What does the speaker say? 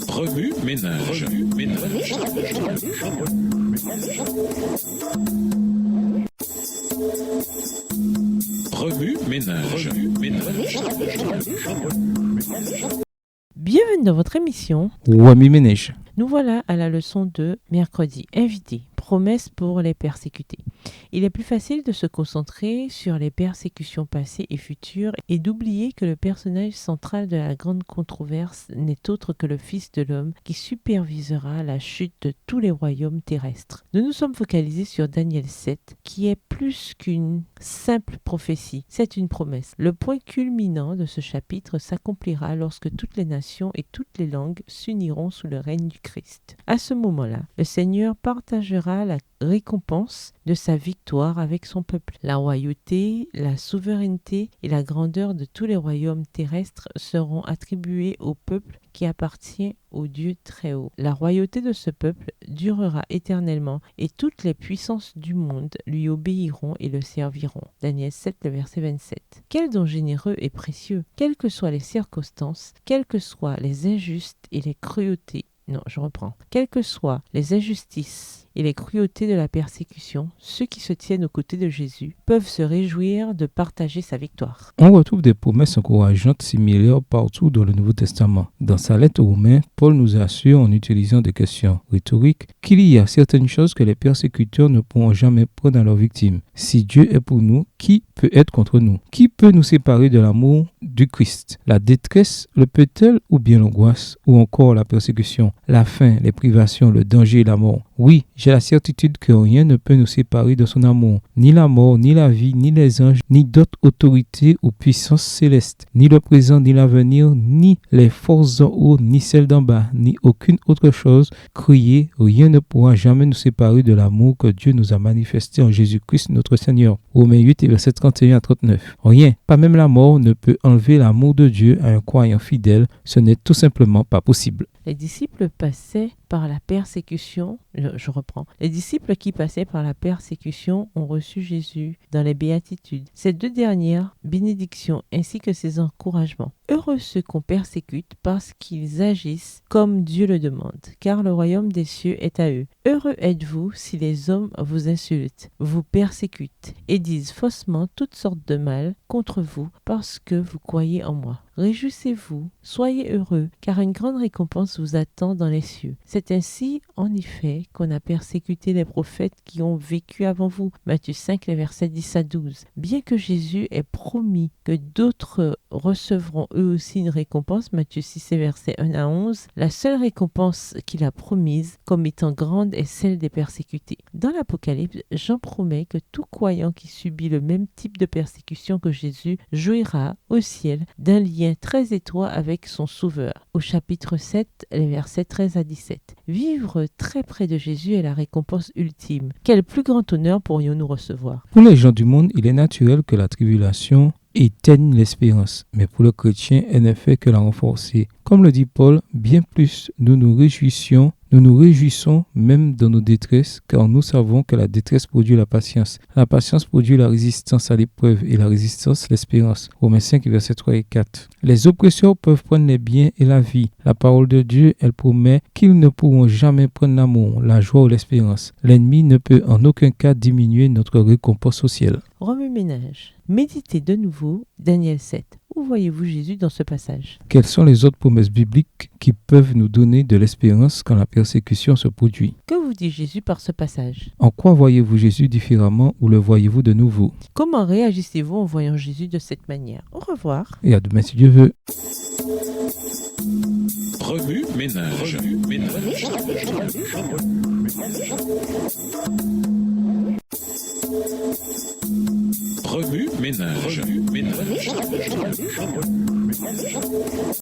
Remue ménage. Remue ménage. Bienvenue dans votre émission. Wami Ménage. Nous voilà à la leçon de mercredi. Invité, promesse pour les persécutés. Il est plus facile de se concentrer sur les persécutions passées et futures et d'oublier que le personnage central de la grande controverse n'est autre que le Fils de l'homme qui supervisera la chute de tous les royaumes terrestres. Nous nous sommes focalisés sur Daniel 7, qui est plus qu'une simple prophétie, c'est une promesse. Le point culminant de ce chapitre s'accomplira lorsque toutes les nations et toutes les langues s'uniront sous le règne du Christ. À ce moment-là, le Seigneur partagera la récompense de sa victoire avec son peuple. La royauté, la souveraineté et la grandeur de tous les royaumes terrestres seront attribués au peuple qui appartient au Dieu très haut. La royauté de ce peuple durera éternellement et toutes les puissances du monde lui obéiront et le serviront. Daniel 7, le verset 27. Quel don généreux et précieux! Quelles que soient les circonstances, quelles que soient les injustes et les cruautés, quelles que soient les injustices et les cruautés de la persécution, ceux qui se tiennent aux côtés de Jésus peuvent se réjouir de partager sa victoire. On retrouve des promesses encourageantes similaires partout dans le Nouveau Testament. Dans sa lettre aux Romains, Paul nous assure en utilisant des questions rhétoriques qu'il y a certaines choses que les persécuteurs ne pourront jamais prendre à leurs victimes. Si Dieu est pour nous, qui peut être contre nous? Qui peut nous séparer de l'amour du Christ? La détresse le peut-elle ou bien l'angoisse ou encore la persécution, la faim, les privations, le danger et la mort? Oui, j'ai la certitude que rien ne peut nous séparer de son amour. Ni la mort, ni la vie, ni les anges, ni d'autres autorités ou puissances célestes, ni le présent, ni l'avenir, ni les forces en haut, ni celles d'en bas, ni aucune autre chose créée, rien ne pourra jamais nous séparer de l'amour que Dieu nous a manifesté en Jésus-Christ notre Seigneur. Romains 8, versets 31 à 39. Rien, pas même la mort, ne peut enlever l'amour de Dieu à un croyant fidèle. Ce n'est tout simplement pas possible. Les disciples passaient par la persécution, Les disciples qui passaient par la persécution ont reçu Jésus dans les béatitudes. Ces deux dernières bénédictions ainsi que ces encouragements. Heureux ceux qu'on persécute parce qu'ils agissent comme Dieu le demande, car le royaume des cieux est à eux. Heureux êtes-vous si les hommes vous insultent, vous persécutent et disent faussement toutes sortes de mal contre vous parce que vous croyez en moi. Réjouissez-vous, soyez heureux, car une grande récompense vous attend dans les cieux. C'est ainsi, en effet, qu'on a persécuté les prophètes qui ont vécu avant vous. Matthieu 5, les versets 10 à 12. Bien que Jésus ait promis que d'autres recevront eux aussi une récompense, Matthieu 6, les versets 1 à 11, la seule récompense qu'il a promise comme étant grande est celle des persécutés. Dans l'Apocalypse, Jean promet que tout croyant qui subit le même type de persécution que Jésus jouira au ciel d'un lien très étroit avec son Sauveur. Au chapitre 7, les versets 13 à 17. Vivre très près de Jésus est la récompense ultime. Quel plus grand honneur pourrions-nous recevoir? Pour les gens du monde, il est naturel que la tribulation éteigne l'espérance, mais pour le chrétien, elle ne fait que la renforcer. Comme le dit Paul, bien plus nous nous réjouissons même dans nos détresses, car nous savons que la détresse produit la patience. La patience produit la résistance à l'épreuve et la résistance l'espérance. Romains 5, versets 3 et 4. Les oppresseurs peuvent prendre les biens et la vie. La parole de Dieu, elle promet qu'ils ne pourront jamais prendre l'amour, la joie ou l'espérance. L'ennemi ne peut en aucun cas diminuer notre récompense au ciel. Remue ménage. Méditez de nouveau Daniel 7. Où voyez-vous Jésus dans ce passage? Quelles sont les autres promesses bibliques qui peuvent nous donner de l'espérance quand la persécution se produit? Que vous dit Jésus par ce passage? En quoi voyez-vous Jésus différemment ou le voyez-vous de nouveau? Comment réagissez-vous en voyant Jésus de cette manière? Au revoir. Et à demain si Dieu veut. Remue ménage. Remue ménage.